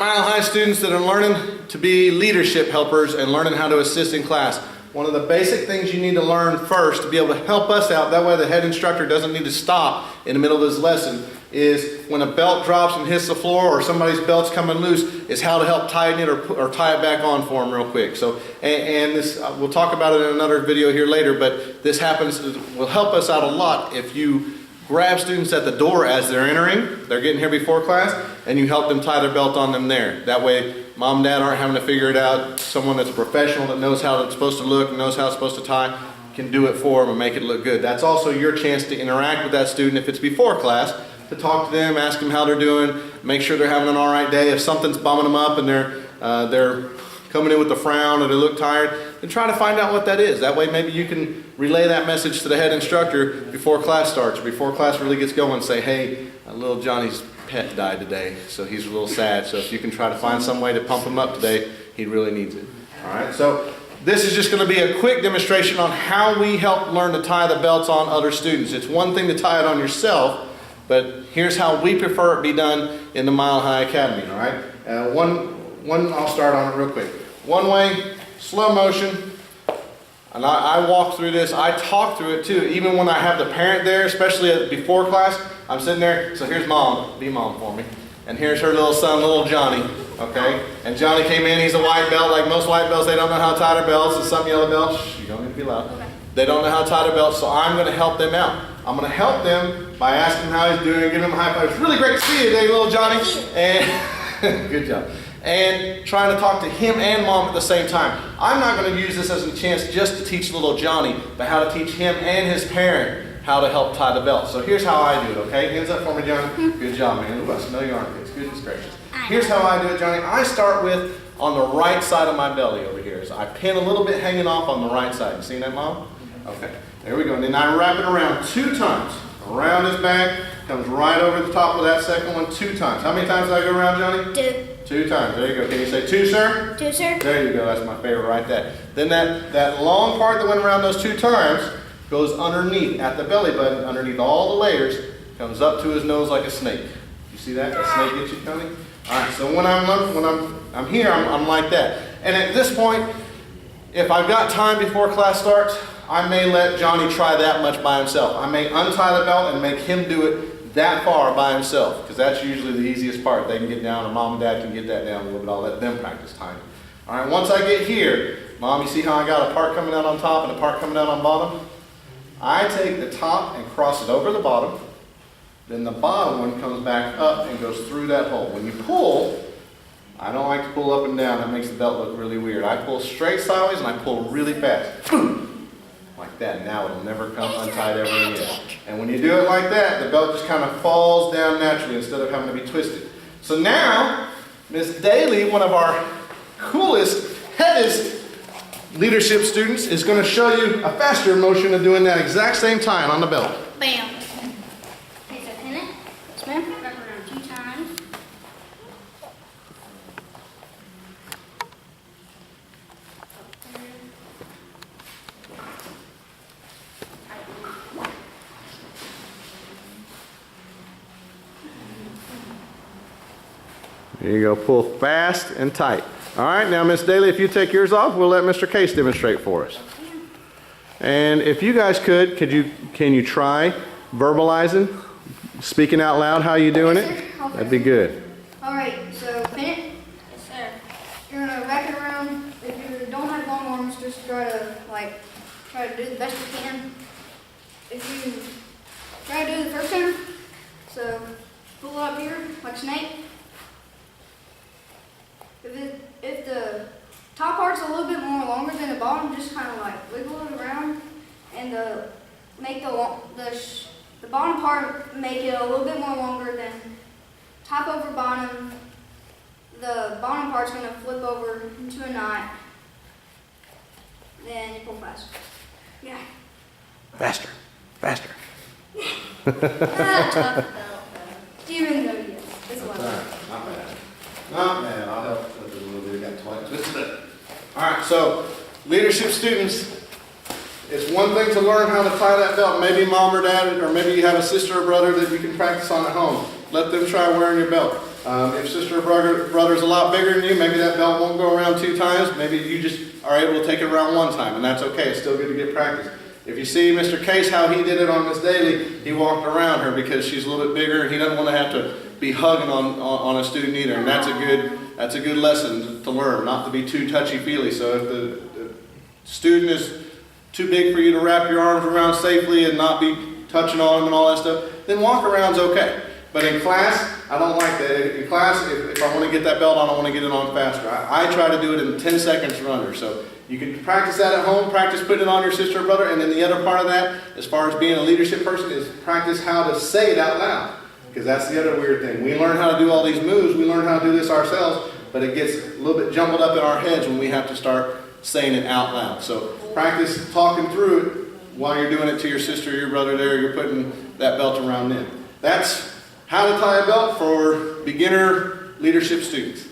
Mile High students that are learning to be leadership helpers and learning how to assist in class. One of the basic things you need to learn first to be able to help us out, that way the head instructor doesn't need to stop in the middle of his lesson, is when a belt drops and hits the floor or somebody's belt's coming loose, is how to help tighten it or tie it back on for them real quick. So, and this, we'll talk about it in another video here later, but this will help us out a lot if you grab students at the door as they're entering, they're getting here before class, and you help them tie their belt on them there. That way, mom and dad aren't having to figure it out. Someone that's a professional that knows how it's supposed to look and knows how it's supposed to tie can do it for them and make it look good. That's also your chance to interact with that student if it's before class, to talk to them, ask them how they're doing, make sure they're having an all right day. If something's bumming them up and they're coming in with a frown or they look tired, then try to find out what that is. That way maybe you can relay that message to the head instructor before class starts, or before class really gets going. Say, hey, little Johnny's pet died today, so he's a little sad. So if you can try to find some way to pump him up today, he really needs it. All right, so this is just going to be a quick demonstration on how we help learn to tie the belts on other students. It's one thing to tie it on yourself, but here's how we prefer it be done in the Mile High Academy. All right, I'll start on it real quick. One way, slow motion, and I walk through this. I talk through it too, even when I have the parent there, especially before class. I'm sitting there, so here's mom, be mom for me, and here's her little son, little Johnny, okay? And Johnny came in, he's a white belt. Like most white belts, they don't know how to tie their belts, and some yellow belts, shh, you don't need to be loud. Okay. They don't know how to tie their belts, so I'm going to help them out. I'm going to help them by asking how he's doing, giving him a high five. It's really great to see you today, little Johnny, and good job. And trying to talk to him and mom at the same time. I'm not going to use this as a chance just to teach little Johnny, but how to teach him and his parent how to help tie the belt. So here's how I do it, okay? Hands up for me, Johnny. Good job, man. Ooh, I smell your armpits. Goodness gracious. Here's how I do it, Johnny. I start with on the right side of my belly over here. So I pin a little bit hanging off on the right side. You see that, Mom? Okay. There we go. And then I wrap it around 2 times. Around his back, comes right over the top of that second one 2 times. How many times did I go around, Johnny? 2. 2 times. There you go. Can you say 2, sir? 2, sir. There you go. That's my favorite right there. Then that long part that went around those 2 times goes underneath at the belly button, underneath all the layers, comes up to his nose like a snake. You see that? A snake gets you, Tony? All right. So when I'm here, I'm like that. And at this point, if I've got time before class starts, I may let Johnny try that much by himself. I may untie the belt and make him do it that far by himself, because that's usually the easiest part. They can get down, or mom and dad can get that down a little bit. I'll let them practice tying. All right, once I get here, Mom, you see how I got a part coming out on top and a part coming out on bottom? I take the top and cross it over the bottom. Then the bottom one comes back up and goes through that hole. When you pull, I don't like to pull up and down. That makes the belt look really weird. I pull straight sideways and I pull really fast. Boom! Like that. Now it'll never come untied ever again. And when you do it like that, the belt just kind of falls down naturally instead of having to be twisted. So now, Miss Daly, one of our coolest, headest leadership students, is going to show you a faster motion of doing that exact same tying on the belt. Bam. Okay, so pin it. Yes, ma'am. Wrap around 2 times. There you go. Pull fast and tight. All right, now Miss Daly, if you take yours off, we'll let Mr. Case demonstrate for us. And if you guys can you try verbalizing, speaking out loud how you doing it? That'd be good. All right, so pin it. Yes, sir. You're gonna wrap it around. If you don't have long arms, just try to do the best you can. If you try to do the first time, so pull up here like a snake. If the top part's a little bit more longer than the bottom, just kind of like wiggle it around, and make the bottom part, make it a little bit more longer than top over bottom. The bottom part's going to flip over into a knot. Then you pull faster. Yeah. Faster. Faster. Even though, yes, it's Not bad. Not bad. I'll help with it a little bit. Got twice twisted it. All right. So, leadership students, it's one thing to learn how to tie that belt. Maybe mom or dad, or maybe you have a sister or brother that you can practice on at home. Let them try wearing your belt. If sister or brother's a lot bigger than you, maybe that belt won't go around 2 times. Maybe you just are able to take it around 1 time, and that's okay. It's still good to get practice. If you see Mr. Case, how he did it on Miss Daly, he walked around her because she's a little bit bigger. He doesn't want to have to be hugging on a student either, and that's a good lesson to learn, not to be too touchy-feely. So if the student is too big for you to wrap your arms around safely and not be touching on them and all that stuff, then walk around's okay. But in class, I don't like that. In class, if I want to get that belt on, I want to get it on faster. I try to do it in 10 seconds or under. So you can practice that at home, practice putting it on your sister or brother, and then the other part of that, as far as being a leadership person, is practice how to say it out loud. Because that's the other weird thing. We learn how to do all these moves, we learn how to do this ourselves, but it gets a little bit jumbled up in our heads when we have to start saying it out loud. So practice talking through it while you're doing it to your sister or your brother there, you're putting that belt around them. That's how to tie a belt for beginner leadership students.